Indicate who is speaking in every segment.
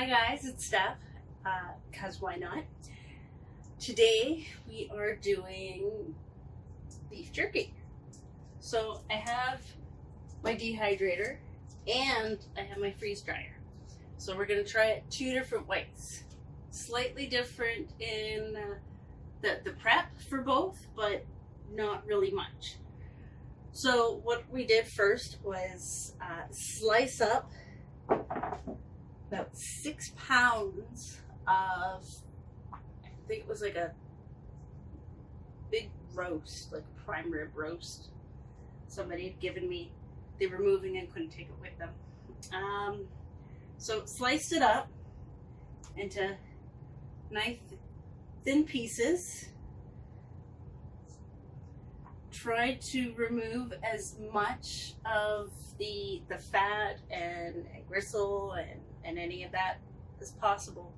Speaker 1: Hi guys, it's Steph, cause why not? Today we are doing beef jerky. So I have my dehydrator and I have my freeze dryer. So we're gonna try it two different ways. Slightly different in the prep for both, but not really much. So what we did first was slice up about 6 pounds of, I think it was like a big roast, like a prime rib roast. Somebody had given me, they were moving and couldn't take it with them. So sliced it up into nice thin pieces. Tried to remove as much of the fat and gristle and any of that as possible.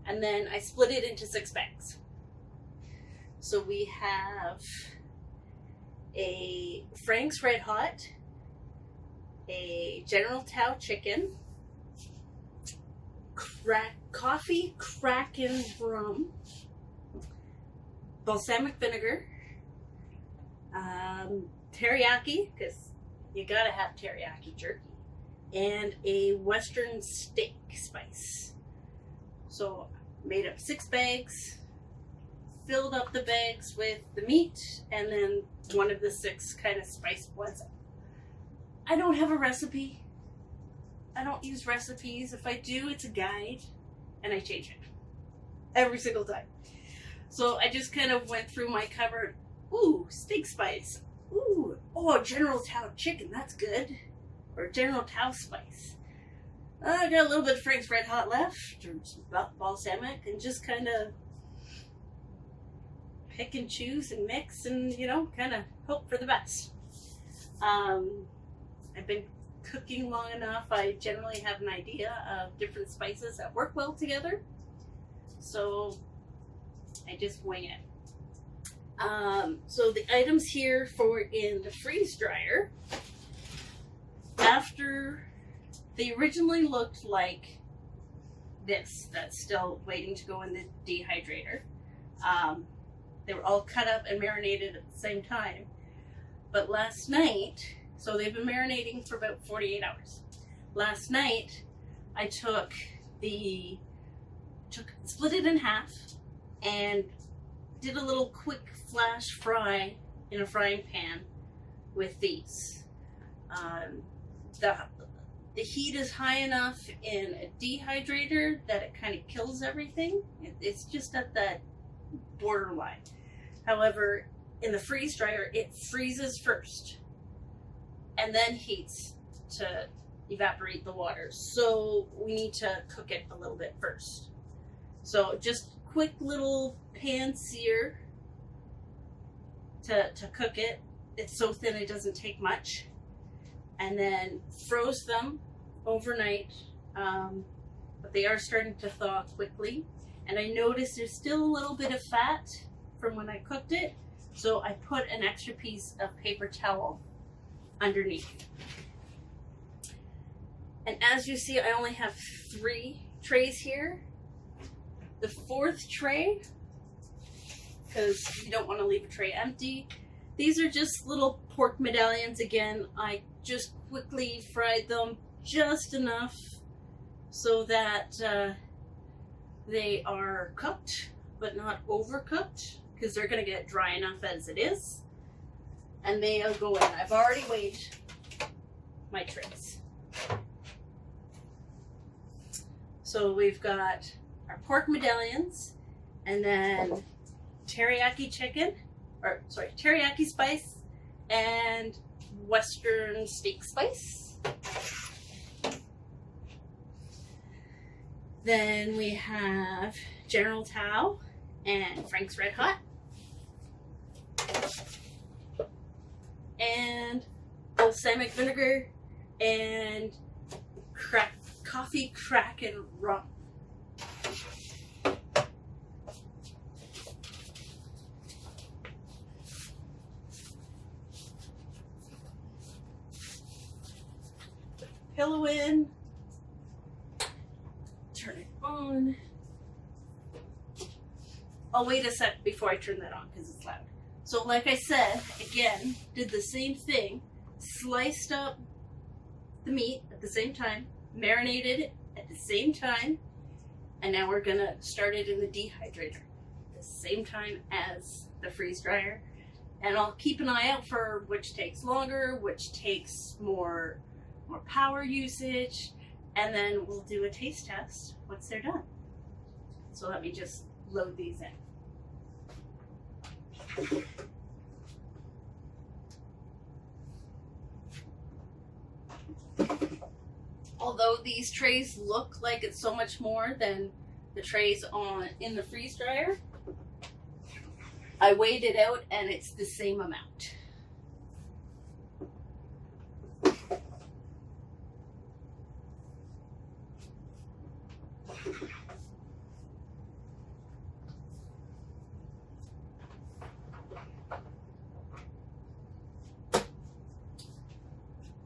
Speaker 1: And then I split it into 6 bags. So we have a Frank's Red Hot, a General Tao chicken, coffee Kraken rum, balsamic vinegar, teriyaki, because you gotta have teriyaki jerky, and a Western steak spice. So made up 6 bags, filled up the bags with the meat, and then one of the 6 kind of spiced ones. I don't have a recipe. I don't use recipes. If I do, it's a guide, and I change it every single time. So I just kind of went through my cupboard. Ooh, steak spice. Ooh, oh, General Tao chicken, that's good. Or General Tao spice. I got a little bit of Frank's Red Hot left, or some balsamic, and just kind of pick and choose and mix and, you know, kind of hope for the best. I've been cooking long enough, I generally have an idea of different spices that work well together. So I just wing it. So the items here for in the freeze dryer, after they originally looked like this, that's still waiting to go in the dehydrator. They were all cut up and marinated at the same time. But last night, so they've been marinating for about 48 hours. Last night, I split it in half and did a little quick flash fry in a frying pan with these. The heat is high enough in a dehydrator that it kind of kills everything. It's just at that borderline. However, in the freeze dryer, it freezes first and then heats to evaporate the water. So we need to cook it a little bit first. So just quick little pan sear to cook it. It's so thin it doesn't take much. And then froze them overnight, but they are starting to thaw quickly. And I noticed there's still a little bit of fat from when I cooked it, so I put an extra piece of paper towel underneath. And as you see, I only have 3 trays here. The 4th tray, because you don't want to leave a tray empty. These are just little pork medallions. Again, I just quickly fried them just enough so that they are cooked, but not overcooked, because they're going to get dry enough as it is. And they'll go in. I've already weighed my trays. So we've got our pork medallions, and then teriyaki chicken, or sorry, teriyaki spice, and Western steak spice. Then we have General Tao and Frank's Red Hot, and balsamic vinegar and coffee Kraken rum. Pillow in, turn it on. I'll wait a sec before I turn that on because it's loud. So like I said, again, did the same thing. Sliced up the meat at the same time, marinated it at the same time, and now we're gonna start it in the dehydrator at the same time as the freeze dryer. And I'll keep an eye out for which takes longer, which takes more power usage, and then we'll do a taste test once they're done. So let me just load these in. Although these trays look like it's so much more than the trays in the freeze dryer, I weighed it out and it's the same amount.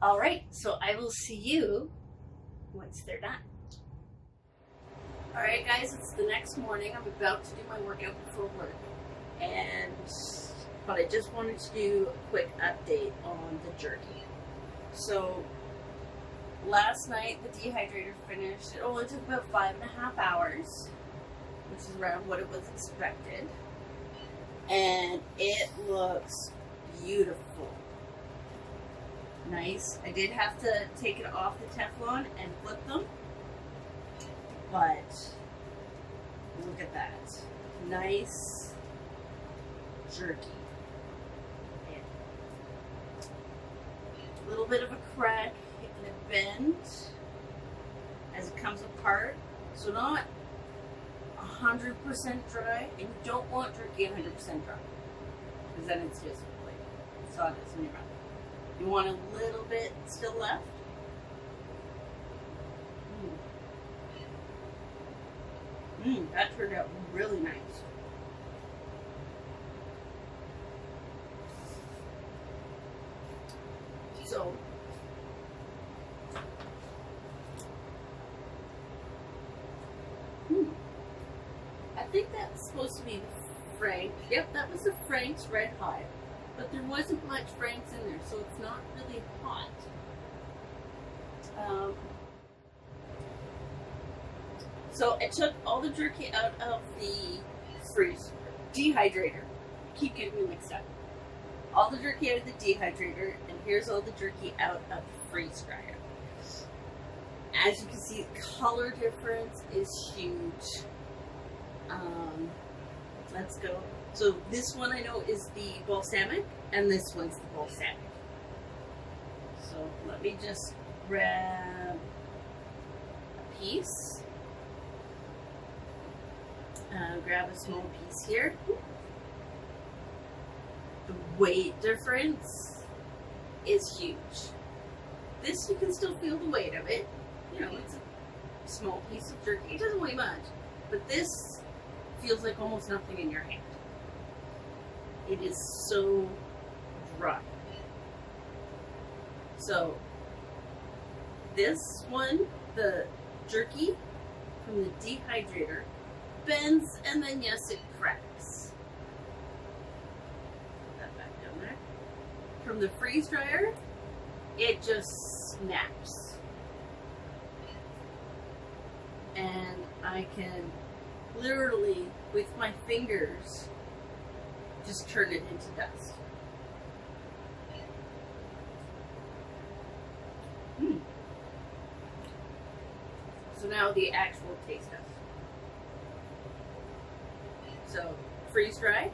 Speaker 1: All right, so I will see you once they're done. All right, guys, it's the next morning. I'm about to do my workout before work, but I just wanted to do a quick update on the jerky. So last night the dehydrator finished. It only took about 5.5 hours, which is around what it was expected, and it looks beautiful. Nice. I did have to take it off the Teflon and flip them, but look at that. Nice jerky. A little bit of a crack and a bend as it comes apart. So not 100% dry, and you don't want jerky 100% dry, because then it's just like sawdust in your mouth. You want a little bit still left. That turned out really nice. So, I think that's supposed to be the Frank. Yep, that was the Frank's Red Hot. But there wasn't much Frank's in there, so it's not really hot. So I took all the jerky out of the dehydrator. Keep getting me mixed up. All the jerky out of the dehydrator, and here's all the jerky out of the freeze dryer. As you can see, the color difference is huge. Let's go. So this one I know is the balsamic, and this one's the balsamic. So let me just grab a piece. Grab a small piece here. The weight difference is huge. This, you can still feel the weight of it. You know, it's a small piece of jerky. It doesn't weigh much, but this feels like almost nothing in your hand. It is so dry. So this one, the jerky from the dehydrator, bends, and then yes, it cracks. Put that back down there. From the freeze dryer, it just snaps. And I can literally, with my fingers, just turn it into dust. So now the actual taste test. So, freeze dry.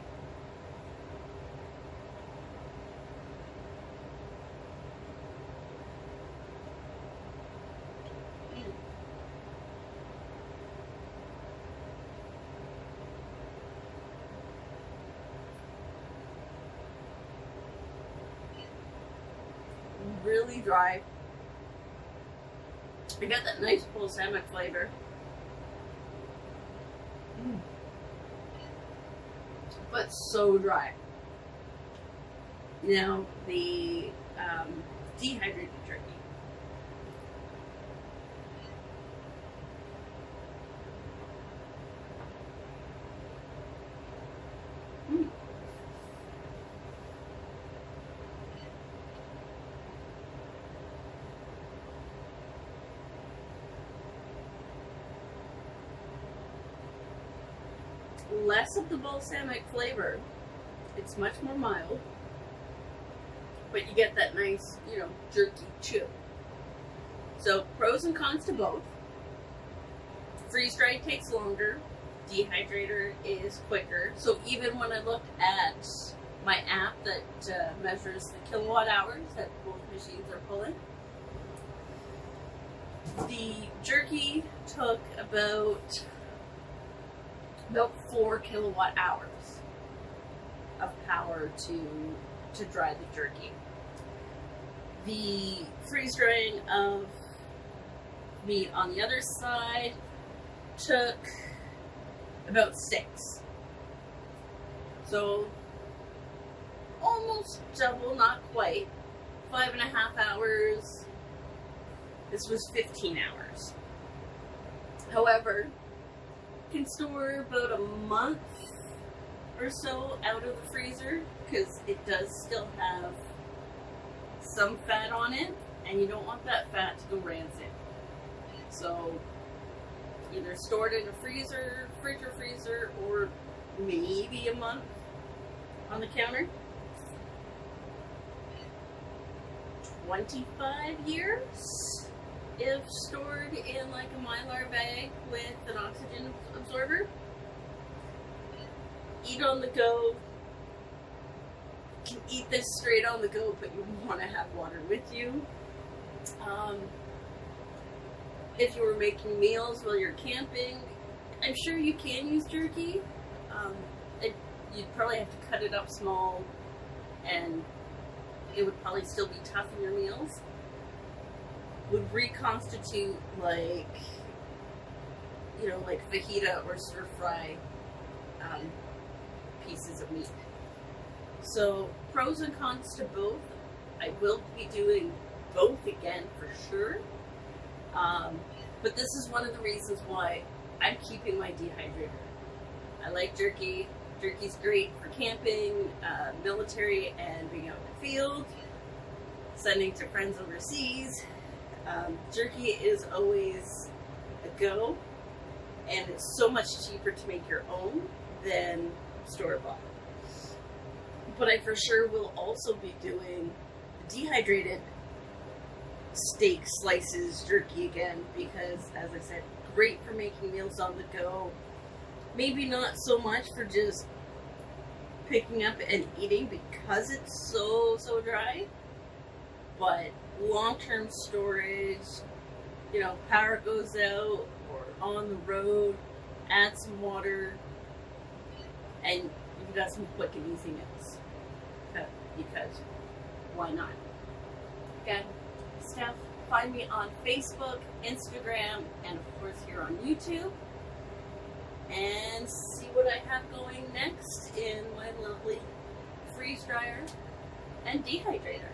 Speaker 1: Really dry. I got that nice balsamic flavor. But so dry. Now the dehydrated jerky. less of the balsamic flavor. It's much more mild, but you get that nice, jerky chew. So pros and cons to both. Freeze dried takes longer. Dehydrator is quicker. So even when I looked at my app that measures the kilowatt hours that both machines are pulling, the jerky took about 4 kilowatt hours of power to dry the jerky. The freeze drying of meat on the other side took about 6. So almost double, not quite. 5.5 hours. This was 15 hours. However, you can store about a month or so out of the freezer because it does still have some fat on it, and you don't want that fat to go rancid. So either store it in a freezer, fridge or freezer, or maybe a month on the counter. 25 years if stored in like a Mylar bag with an oxygen absorber. Eat on the go. You can eat this straight on the go, but you want to have water with you. If you were making meals while you're camping, I'm sure you can use jerky. You'd probably have to cut it up small, and it would probably still be tough in your meals. Would reconstitute like fajita or stir fry pieces of meat. So pros and cons to both. I will be doing both again for sure. But this is one of the reasons why I'm keeping my dehydrator. I like jerky. Jerky's great for camping, military, and being out in the field, sending to friends overseas. Jerky is always a go, and it's so much cheaper to make your own than store-bought. But I for sure will also be doing dehydrated steak slices jerky again because, as I said, great for making meals on the go. Maybe not so much for just picking up and eating because it's so dry, but long-term storage, power goes out or on the road, add some water, and you've got some quick and easy meals. Because why not? Again, Steph, find me on Facebook, Instagram, and of course here on YouTube. And see what I have going next in my lovely freeze dryer and dehydrator.